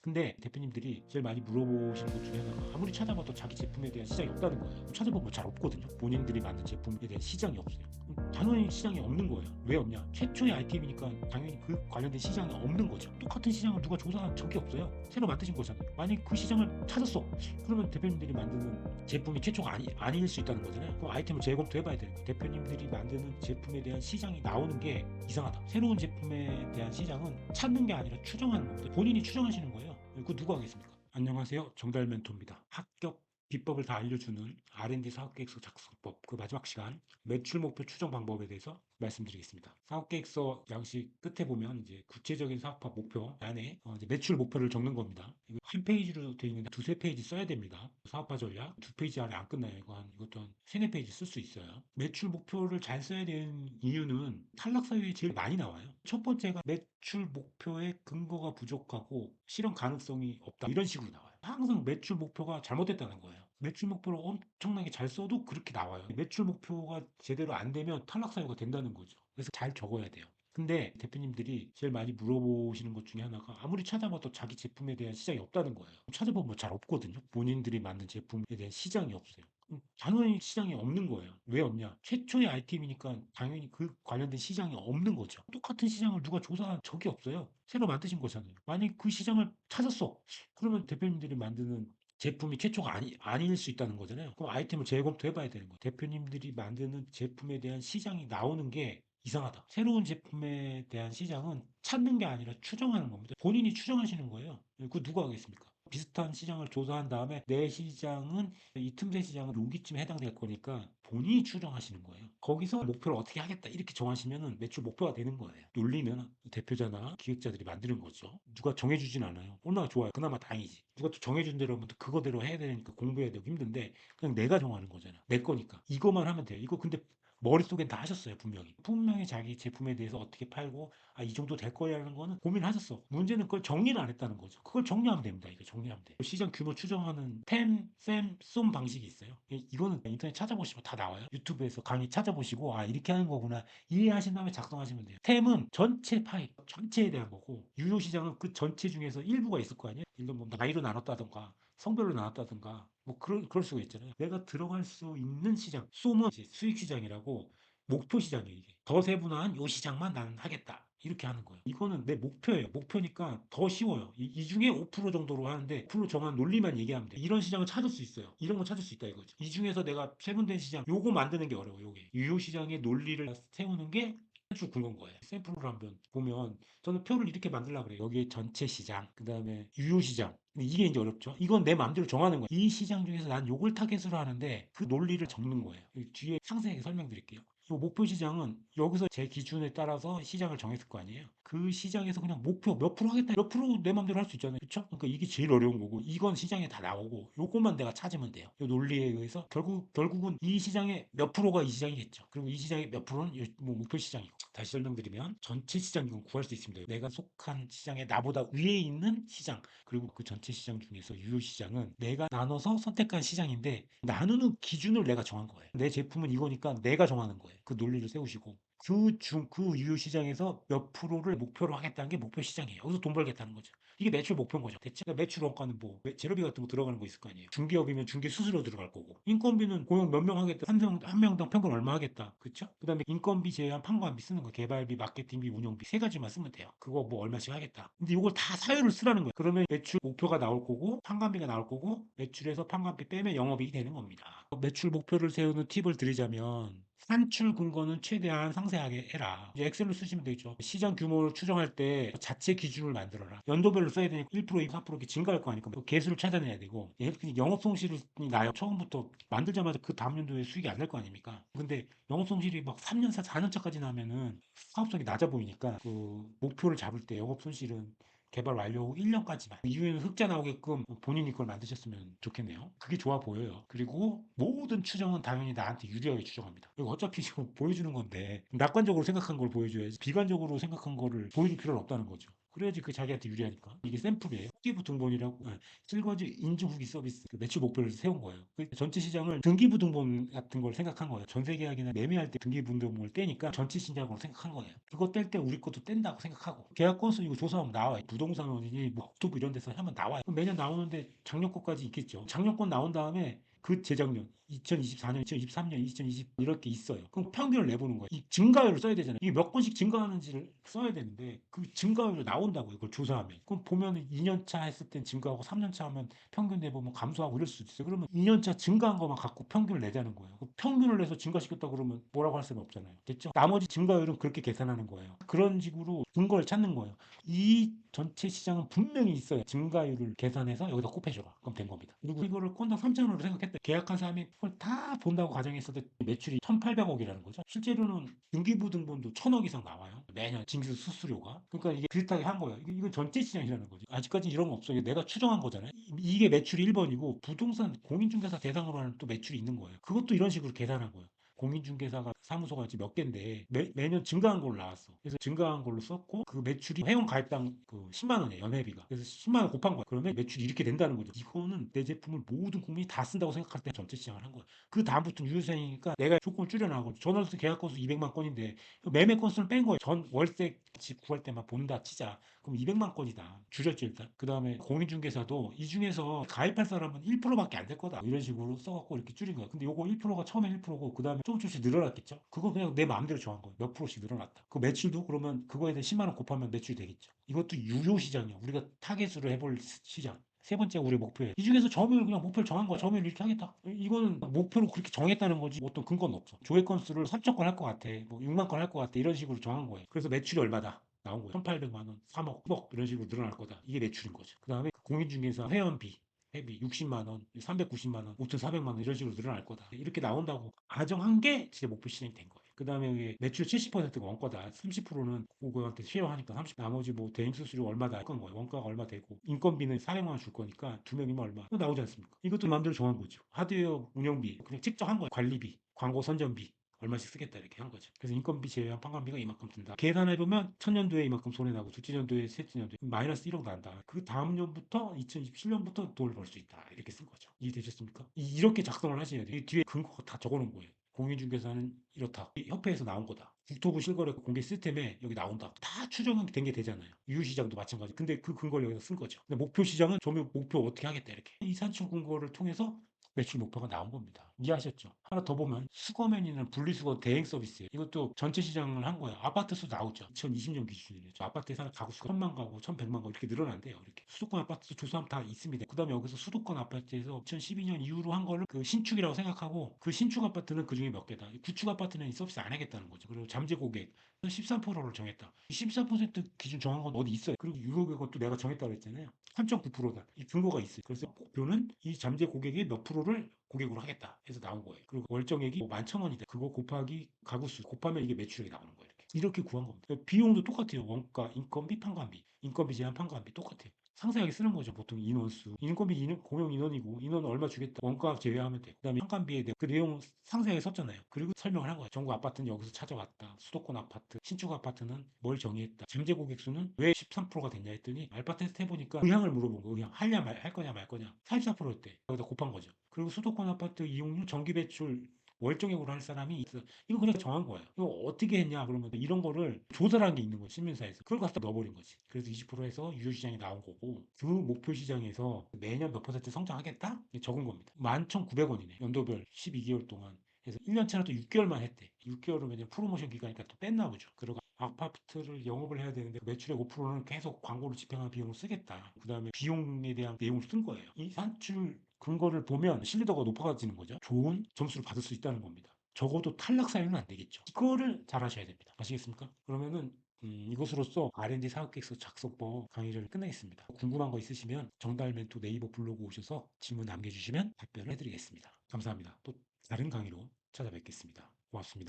근데 대표님들이 제일 많이 물어보시는 것 중에 하나가 아무리 찾아봐도 자기 제품에 대한 시장이 없다는 거예요. 찾아보면 잘 없거든요. 본인들이 만든 제품에 대한 시장이 없어요. 당연히 시장이 없는 거예요. 왜 없냐? 최초의 아이템이니까 당연히 그 관련된 시장이 없는 거죠. 똑같은 시장을 누가 조사한 적이 없어요. 새로 만드신 거잖아요. 만약 그 시장을 찾았어. 그러면 대표님들이 만드는 제품이 최초가 아닐 수 있다는 거잖아요. 그럼 아이템을 재검토해봐야 되는 거예요. 대표님들이 만드는 제품에 대한 시장이 나오는 게 이상하다. 새로운 제품에 대한 시장은 찾는 게 아니라 추정하는 겁니다. 본인이 추정하시는 거예요. 그거 누가 하겠습니까? 안녕하세요. 정달 멘토입니다. 합격 비법을 다 알려주는 R&D 사업계획서 작성법 그 마지막 시간 매출 목표 추정 방법에 대해서 말씀드리겠습니다. 사업계획서 양식 끝에 보면 이제 구체적인 사업화 목표 안에 이제 매출 목표를 적는 겁니다. 이거 한 페이지로 되어 있는데 두세 페이지 써야 됩니다. 사업화 전략 두 페이지 안에 안 끝나요. 이것도 한 세네 페이지 쓸 수 있어요. 매출 목표를 잘 써야 되는 이유는 탈락 사유에 제일 많이 나와요. 첫 번째가 매출 목표의 근거가 부족하고 실현 가능성이 없다. 이런 식으로 나와요. 항상 매출 목표가 잘못됐다는 거예요. 매출 목표를 엄청나게 잘 써도 그렇게 나와요. 매출 목표가 제대로 안 되면 탈락 사유가 된다는 거죠. 그래서 잘 적어야 돼요. 근데 대표님들이 제일 많이 물어보시는 것 중에 하나가 아무리 찾아봐도 자기 제품에 대한 시장이 없다는 거예요. 찾아보면 잘 없거든요. 본인들이 만든 제품에 대한 시장이 없어요. 당연히 시장이 없는 거예요. 왜 없냐? 최초의 아이템이니까 당연히 그 관련된 시장이 없는 거죠. 똑같은 시장을 누가 조사한 적이 없어요. 새로 만드신 거잖아요. 만약 그 시장을 찾았어. 그러면 대표님들이 만드는 제품이 최초가 아닐 수 있다는 거잖아요. 그럼 아이템을 재검토해봐야 되는 거예요. 대표님들이 만드는 제품에 대한 시장이 나오는 게 이상하다. 새로운 제품에 대한 시장은 찾는 게 아니라 추정하는 겁니다. 본인이 추정하시는 거예요. 그거 누가 하겠습니까? 비슷한 시장을 조사한 다음에 내 시장은 이 틈새 시장은 여기쯤에 해당될 거니까 본인이 추정하시는 거예요. 거기서 목표를 어떻게 하겠다 이렇게 정하시면 매출 목표가 되는 거예요. 논리는 대표자나 기획자들이 만드는 거죠. 누가 정해주진 않아요. 얼마나 좋아요. 그나마 다행이지. 누가 또 정해준 대로 하면 또 그거대로 해야 되니까 공부해야 되고 힘든데 그냥 내가 정하는 거잖아. 내 거니까. 이거만 하면 돼요. 이거 근데 머릿속엔 다 하셨어요, 분명히. 분명히 자기 제품에 대해서 어떻게 팔고, 이 정도 될 거라는 거는 고민하셨어. 문제는 그걸 정리를 안 했다는 거죠. 그걸 정리하면 됩니다. 이거 정리하면 돼. 시장 규모 추정하는 템, 셈, 쏨 방식이 있어요. 이거는 인터넷 찾아보시면 다 나와요. 유튜브에서 강의 찾아보시고, 이렇게 하는 거구나. 이해하신 다음에 작성하시면 돼요. 템은 전체 파이, 전체에 대한 거고, 유효 시장은 그 전체 중에서 일부가 있을 거 아니에요? 예를 들면 뭐 나이로 나눴다던가, 성별로 나눴다든가 뭐 그럴 수가 있잖아요. 내가 들어갈 수 있는 시장, 쏘면 이제 수익 시장이라고 목표 시장이에요. 이게 더 세분화한 요 시장만 나는 하겠다. 이렇게 하는 거예요. 이거는 내 목표예요. 목표니까 더 쉬워요. 이 중에 5% 정도로 하는데 5% 정한 논리만 얘기하면 돼. 이런 시장을 찾을 수 있어요. 이런 거 찾을 수 있다 이거죠. 이 중에서 내가 세분된 시장 요거 만드는 게 어려워. 요게 유효 시장의 논리를 세우는 게 아주 굵은 거예요. 샘플을 한번 보면 저는 표를 이렇게 만들려고 그래요. 여기 전체 시장, 그 다음에 유효 시장. 근데 이게 이제 어렵죠. 이건 내 마음대로 정하는 거예요. 이 시장 중에서 난 요걸 타겟으로 하는데 그 논리를 적는 거예요. 뒤에 상세하게 설명드릴게요. 이 목표 시장은 여기서 제 기준에 따라서 시장을 정했을 거 아니에요. 그 시장에서 그냥 목표 몇 프로 하겠다. 몇 프로 내 마음대로 할 수 있잖아요. 그렇죠? 그러니까 이게 제일 어려운 거고 이건 시장에 다 나오고 요것만 내가 찾으면 돼요. 이 논리에 의해서 결국은 이 시장의 몇 프로가 이 시장이겠죠. 그리고 이 시장의 몇 프로는 뭐 목표 시장이고. 다시 설명드리면 전체 시장 이건 구할 수 있습니다. 내가 속한 시장에 나보다 위에 있는 시장 그리고 그 전체 시장 중에서 유효 시장은 내가 나눠서 선택한 시장인데 나누는 기준을 내가 정한 거예요. 내 제품은 이거니까 내가 정하는 거예요. 그 논리를 세우시고 그 유효 시장에서 몇 프로를 목표로 하겠다는 게 목표 시장이에요. 여기서 돈 벌겠다는 거죠. 이게 매출 목표인 거죠. 대체 그러니까 매출 원가는 뭐 재료비 같은 거 들어가는 거 있을 거 아니에요. 중개업이면 중개 수수료 들어갈 거고 인건비는 고용 몇 명 하겠다. 한 명당 평균 얼마 하겠다. 그렇죠? 그다음에 인건비 제한 판관비 쓰는 거 개발비, 마케팅비, 운영비 세 가지만 쓰면 돼요. 그거 뭐 얼마씩 하겠다. 근데 이걸 다 사유를 쓰라는 거예요. 그러면 매출 목표가 나올 거고 판관비가 나올 거고 매출에서 판관비 빼면 영업이익이 되는 겁니다. 매출 목표를 세우는 팁을 드리자면 산출 근거는 최대한 상세하게 해라. 이제 엑셀로 쓰시면 되죠. 시장 규모를 추정할 때 자체 기준을 만들어라. 연도별로 써야 되니까 1% 4% 이렇게 증가할 거 아니까 개수를 찾아내야 되고 영업 손실이 나요. 처음부터 만들자마자 그 다음 연도에 수익이 안 날 거 아닙니까? 근데 영업 손실이 막 3년 차, 4년 차까지 나면은 사업성이 낮아 보이니까 그 목표를 잡을 때 영업 손실은 개발 완료 후 1년까지만 이후에는 흑자 나오게끔 본인이 그걸 만드셨으면 좋겠네요. 그게 좋아 보여요. 그리고 모든 추정은 당연히 나한테 유리하게 추정합니다. 그리고 어차피 지금 보여주는 건데 낙관적으로 생각한 걸 보여줘야지 비관적으로 생각한 거를 보여줄 필요는 없다는 거죠. 그래야지 그 자기한테 유리하니까. 이게 샘플이에요. 등기부 등본이라고 실거주 인증 후기 서비스 그 매출 목표를 세운 거예요. 그 전체 시장을 등기부 등본 같은 걸 생각한 거예요. 전세 계약이나 매매할 때 등기부 등본을 떼니까 전체 시장으로 생각한 거예요. 그거 뗄 때 우리 것도 뗀다고 생각하고 계약 건수 이거 조사하면 나와요. 부동산 어디니 뭐 국토부 이런 데서 하면 나와요. 그럼 매년 나오는데 작년 거까지 있겠죠. 작년 건 나온 다음에 그 재작년 2024년, 2023년, 2020 이렇게 있어요. 그럼 평균을 내보는 거예요. 이 증가율을 써야 되잖아요. 이게 몇 건씩 증가하는지를 써야 되는데 그 증가율이 나온다고요. 그걸 조사하면. 그럼 보면은 2년 차 했을 땐 증가하고 3년 차 하면 평균 내보면 감소하고 이럴 수도 있어요. 그러면 2년 차 증가한 것만 갖고 평균을 내자는 거예요. 평균을 내서 증가시켰다 그러면 뭐라고 할 수는 없잖아요. 됐죠? 나머지 증가율은 그렇게 계산하는 거예요. 그런 식으로 근거를 찾는 거예요. 이 전체 시장은 분명히 있어요. 증가율을 계산해서 여기다 곱해줘라. 그럼 된 겁니다. 그리고 이거를 건당 3,000원으로 생각했다. 계약한 사람이 그걸 다 본다고 가정했어도 매출이 1,800억이라는 거죠. 실제로는 등기부 등본도 1,000억 이상 나와요. 매년 징수 수수료가. 그러니까 이게 비슷하게 한 거예요. 이건 전체 시장이라는 거죠. 아직까지 이런 거 없어요. 내가 추정한 거잖아요. 이게 매출이 1번이고 부동산 공인중개사 대상으로 하는 또 매출이 있는 거예요. 그것도 이런 식으로 계산한 거예요. 공인중개사가 사무소가 지금 몇 개인데 매년 증가한 걸로 나왔어. 그래서 증가한 걸로 썼고 그 매출이 회원 가입당 그 10만 원이에요. 연회비가. 그래서 10만 원 곱한 거야. 그러면 매출이 이렇게 된다는 거죠. 이거는 내 제품을 모든 국민이 다 쓴다고 생각할 때 전체 시장을 한 거야. 그 다음부터는 유효시장이니까 내가 조건을 줄여나가고 전월세 계약 건수 200만 건인데 매매 건수를 뺀 거예요. 전 월세 집 구할 때만 본다 치자. 그럼 200만 건이다. 줄였죠 일단. 그 다음에 공인중개사도 이 중에서 가입할 사람은 1%밖에 안 될 거다. 이런 식으로 써갖고 이렇게 줄인 거야. 근데 요거 1%가 처음에 1%고 그 다음에 조금씩 늘어났겠죠. 그거 그냥 내 마음대로 정한 거예요. 몇 프로씩 늘어났다. 그 매출도 그러면 그거에 대해 10만 원 곱하면 매출이 되겠죠. 이것도 유효 시장이야. 우리가 타겟으로 해볼 시장. 세 번째 우리 목표예요. 이 중에서 점유율 그냥 목표를 정한 거야. 점유율 이렇게 하겠다. 이거는 목표로 그렇게 정했다는 거지. 어떤 근거는 없어. 조회 건수를 3천 건 할 것 같아. 뭐 6만 건 할 것 같아. 이런 식으로 정한 거예요. 그래서 매출이 얼마다? 나온 거예요. 1,800만 원, 3억, 10억 이런 식으로 늘어날 거다. 이게 매출인 거죠. 그 다음에 공인중개사 회원비, 회비 60만 원, 390만 원, 5,400만 원 이런 식으로 늘어날 거다. 이렇게 나온다고 가정한 게 제 목표 실현이 된 거예요. 그 다음에 매출 70%가 원가다. 30%는 그거한테 쉐어하니까 30, 나머지 뭐 대행 수수료 얼마다 할 건 거예요. 원가가 얼마 되고 인건비는 400만 원 줄 거니까 두 명이면 얼마? 또 나오지 않습니까? 이것도 마음대로 정한 거죠. 하드웨어 운영비 그냥 측정한 거예요. 관리비, 광고 선전비 얼마씩 쓰겠다 이렇게 한 거죠. 그래서 인건비 제외한 판관비가 이만큼 든다. 계산해보면 첫 년도에 이만큼 손해나고 둘째 년도에 셋째 년도에 마이너스 1억 난다. 그 다음 년부터 2027년부터 돈을 벌 수 있다. 이렇게 쓴 거죠. 이해되셨습니까? 이렇게 작성을 하셔야 돼요. 이 뒤에 근거가 다 적어놓은 거예요. 공인중개사는 이렇다. 협회에서 나온 거다. 국토부 실거래 공개 시스템에 여기 나온다. 다 추정된 게 되잖아요. 유휴시장도 마찬가지. 근데 그 근거를 여기서 쓴 거죠. 근데 목표 시장은 점유 목표 어떻게 하겠다 이렇게. 이 산출 근거를 통해서 매출 목표가 나온 겁니다. 이해하셨죠? 하나 더 보면 수거맨이는 분리수거 대행 서비스예요. 이것도 전체 시장을 한 거예요. 아파트 수 나오죠. 2020년 기준이래요. 아파트에 사는 가구 수가 1,000만 가구, 1,100만 가구 이렇게 늘어난대요. 이렇게 수도권 아파트 조사하면 다 있습니다. 그다음에 여기서 수도권 아파트에서 2012년 이후로 한 거를 그 신축이라고 생각하고 그 신축 아파트는 그 중에 몇 개다. 구축 아파트는 이 서비스 안 하겠다는 거죠. 그리고 잠재 고객 13%를 정했다. 14% 기준 정한 건 어디 있어요. 그리고 유효 것도 내가 정했다고 했잖아요. 3.9%다. 이 근거가 있어요. 그래서 목표는 이 잠재 고객의 몇 프로를 고객으로 하겠다 해서 나온 거예요. 그리고 월정액이 11,000원이다. 그거 곱하기 가구수 곱하면 이게 매출액이 나오는 거예요. 이렇게 구한 겁니다. 비용도 똑같아요. 원가, 인건비, 판관비. 인건비 제한 판관비 똑같아요. 상세하게 쓰는 거죠. 보통 인원수. 인건비 공용 인원이고 인원 얼마 주겠다. 원가 제외하면 돼. 그다음에 판관비에 대해 그 내용 상세하게 썼잖아요. 그리고 설명을 한 거예요. 전국 아파트는 여기서 찾아왔다. 수도권 아파트, 신축 아파트는 뭘 정의했다. 잠재 고객 수는 왜 13%가 됐냐 했더니 알파 테스트 해보니까 의향을 물어본 거예요. 의향 할냐 할 거냐 말 거냐. 44%였대. 여기다 곱한 거죠. 그리고 수도권 아파트 이용률 정기 배출 월정액으로 할 사람이 있어. 이거 그냥 정한 거예요. 이거 어떻게 했냐 그러면 이런 거를 조사라는 게 있는 거예요. 신문사에서. 그걸 갖다 넣어버린 거지. 그래서 20%에서 유효시장이 나온 거고 그 목표 시장에서 매년 몇 퍼센트 성장하겠다? 적은 겁니다. 11,900원이네. 연도별 12개월 동안. 그래서 1년 차라도 6개월만 했대. 6개월은 왜냐면 프로모션 기간이니까 또 뺐나 보죠. 그리고 아파트를 영업을 해야 되는데 매출의 5%는 계속 광고를 집행한 비용을 쓰겠다. 그 다음에 비용에 대한 내용을 쓴 거예요. 이 산출 근거를 보면 신뢰도가 높아지는 거죠. 좋은 점수를 받을 수 있다는 겁니다. 적어도 탈락 사유는 안 되겠죠. 이거를 잘 하셔야 됩니다. 아시겠습니까? 그러면은 이것으로써 R&D 사업계획서 작성법 강의를 끝내겠습니다. 궁금한 거 있으시면 정달 멘토 네이버 블로그 오셔서 질문 남겨주시면 답변을 해드리겠습니다. 감사합니다. 또 다른 강의로 찾아뵙겠습니다. 고맙습니다.